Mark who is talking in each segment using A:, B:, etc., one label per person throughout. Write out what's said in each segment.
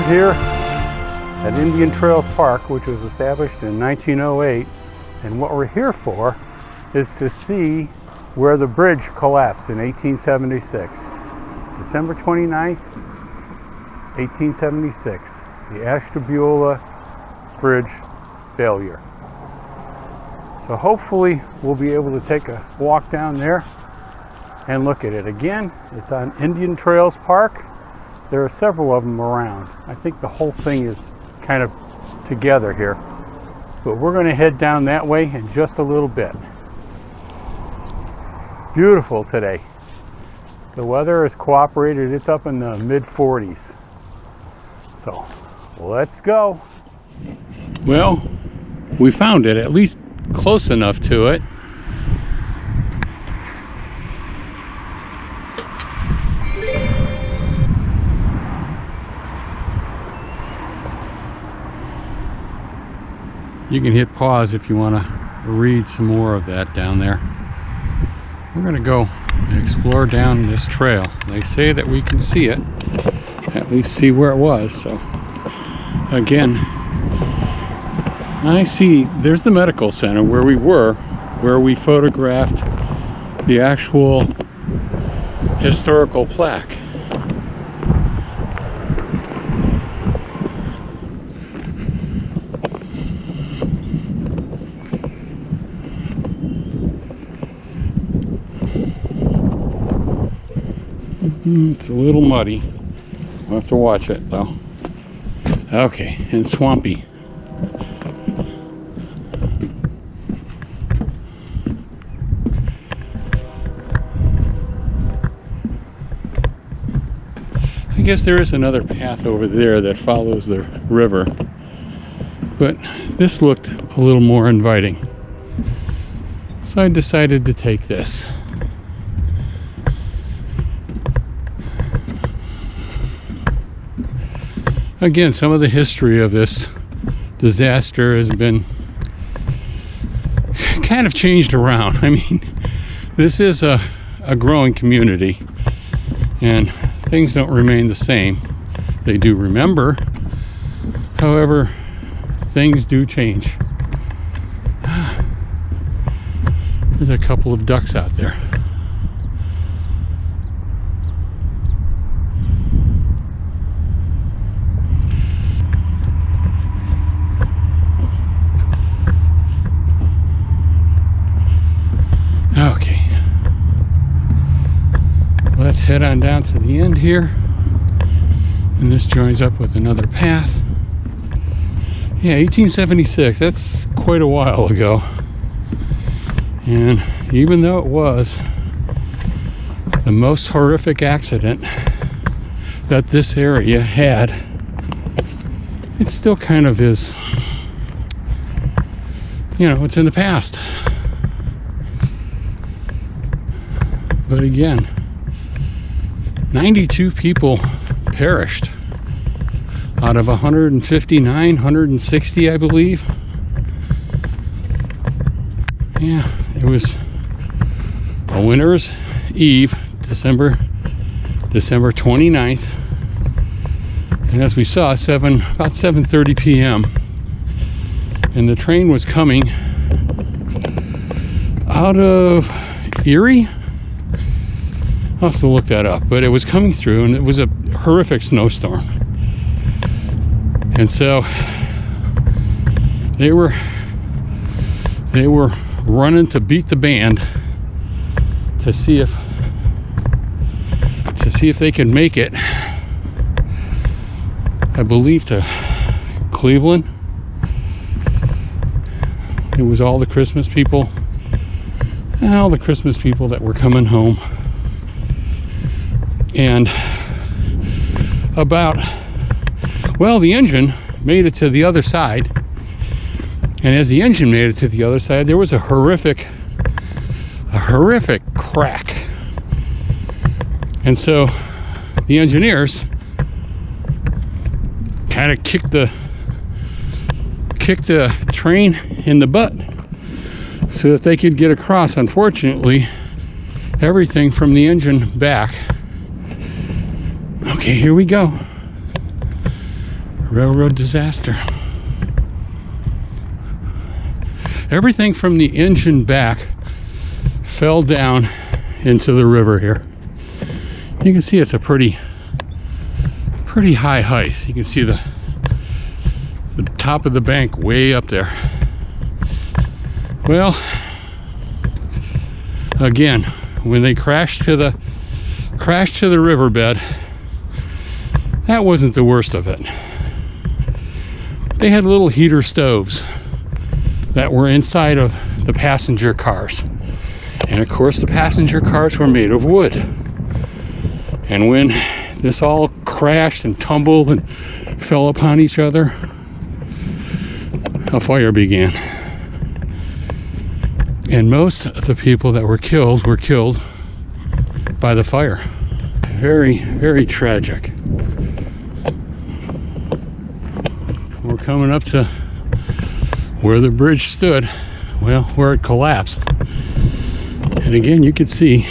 A: here at Indian Trails Park, which was established in 1908, and what we're here for is to see where the bridge collapsed in 1876. December 29th, 1876, the Ashtabula Bridge failure. So hopefully we'll be able to take a walk down there and look at it. Again, it's on Indian Trails Park. There are several of them around. I think the whole thing is kind of together here. But we're going to head down that way in just a little bit. Beautiful today. The weather has cooperated. It's up in the mid-40s. So let's go. Well, we found it, at least close enough to it. You can hit pause if you want to read some more of that down there. We're going to go explore down this trail. They say that we can see it, at least see where it was. So again, I see there's the medical center where we were, where we photographed the actual historical plaque. It's a little muddy. We'll have to watch it though. Okay, and swampy. I guess there is another path over there that follows the river, but this looked a little more inviting. So I decided to take this. Again, some of the history of this disaster has been kind of changed around. I mean, this is a growing community, and things don't remain the same. They do remember. However, things do change. There's a couple of ducks out there. Okay, let's head on down to the end here, and this joins up with another path. Yeah, 1876, that's quite a while ago, and even though it was the most horrific accident that this area had, it still kind of is, you know, it's in the past. But again, 92 people perished out of 159, 160, I believe. Yeah, it was a winter's eve, December 29th. And as we saw, about 7:30 p.m. And the train was coming out of Erie. I'll have to look that up, but it was coming through, and it was a horrific snowstorm. And so they were running to beat the band to see if they could make it, I believe, to Cleveland. It was all the Christmas people that were coming home. And the engine made it to the other side. And as the engine made it to the other side, there was a horrific crack. And so the engineers kind of kicked the train in the butt so that they could get across. Unfortunately, everything from the engine back. Okay, here we go. Railroad disaster. Everything from the engine back fell down into the river here. You can see it's a pretty high height. You can see the top of the bank way up there. Well, again, when they crashed to the riverbed, that wasn't the worst of it. They had little heater stoves that were inside of the passenger cars. And of course, the passenger cars were made of wood. And when this all crashed and tumbled and fell upon each other, a fire began. And most of the people that were killed by the fire. Very, very tragic. We're coming up to where the bridge stood, well, where it collapsed. And again, you could see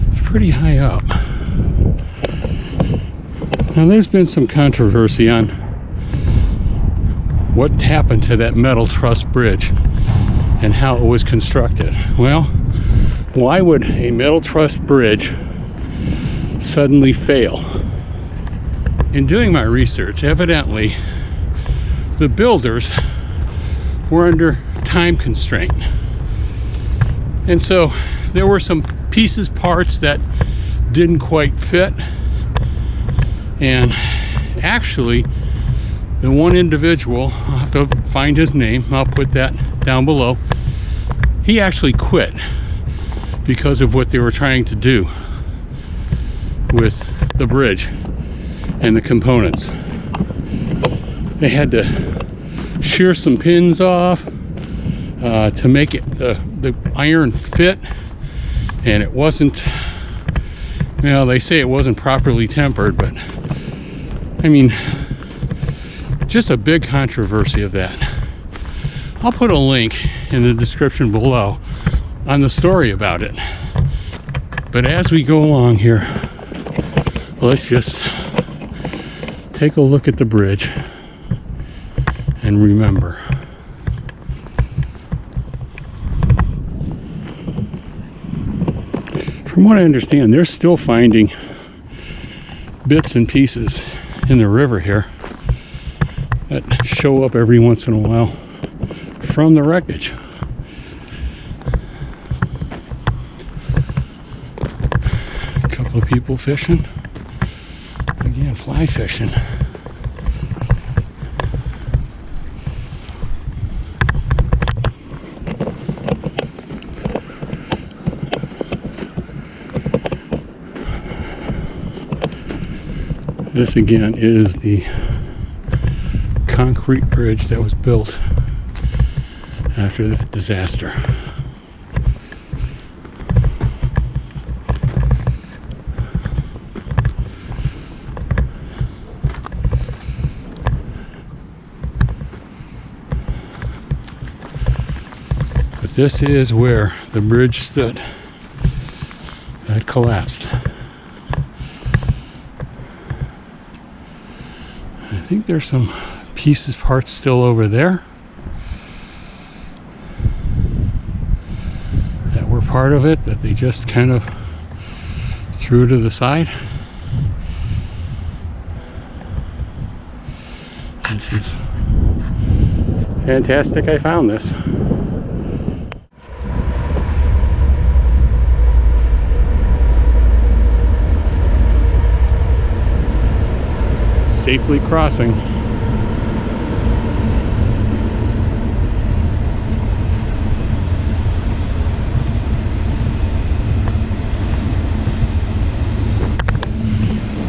A: it's pretty high up. Now, there's been some controversy on what happened to that metal truss bridge and how it was constructed. Well, why would a metal truss bridge suddenly fail? In doing my research, evidently the builders were under time constraint, and so there were some parts that didn't quite fit. And actually, the one individual, I'll have to find his name, I'll put that down below, he actually quit because of what they were trying to do with the bridge and the components. They had to shear some pins off to make it the iron fit, and it wasn't, well, they say it wasn't properly tempered, but I mean, just a big controversy of that. I'll put a link in the description below on the story about it. But as we go along here, let's just take a look at the bridge and remember. From what I understand, they're still finding bits and pieces in the river here that show up every once in a while from the wreckage. A couple of people fishing. Again, fly fishing. This again is the concrete bridge that was built after that disaster. But this is where the bridge stood that collapsed. I think there's some parts still over there that were part of it that they just kind of threw to the side. This is fantastic. I found this. Safely crossing.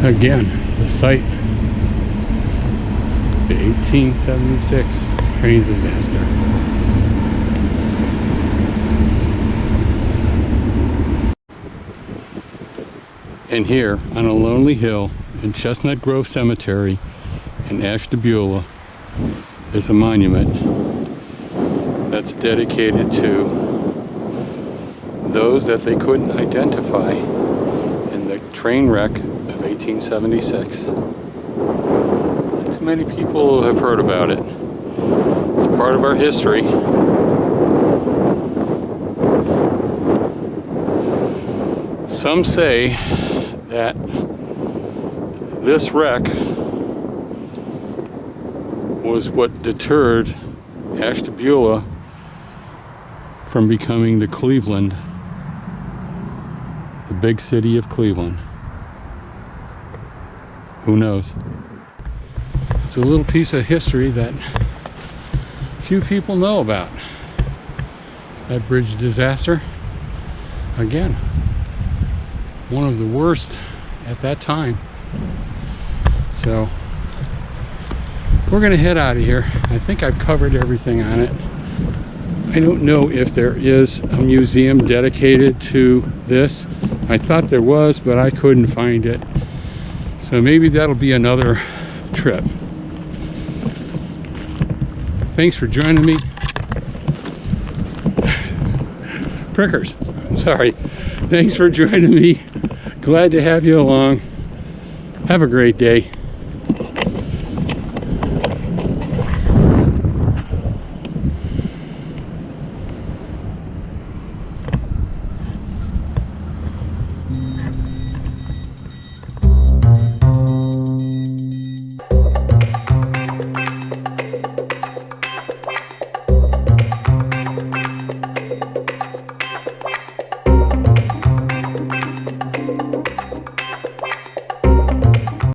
A: Again, the site, the 1876 train disaster. And here, on a lonely hill in Chestnut Grove Cemetery in Ashtabula, there's a monument that's dedicated to those that they couldn't identify train wreck of 1876. Not too many people have heard about it. It's part of our history. Some say that this wreck was what deterred Ashtabula from becoming the Cleveland, the big city of Cleveland. Who knows? It's a little piece of history that few people know about. That bridge disaster, again, one of the worst at that time. So we're gonna head out of here. I think I've covered everything on it. I don't know if there is a museum dedicated to this. I thought there was, but I couldn't find it. So maybe that'll be another trip. Thanks for joining me. Prickers, sorry. Thanks for joining me. Glad to have you along. Have a great day.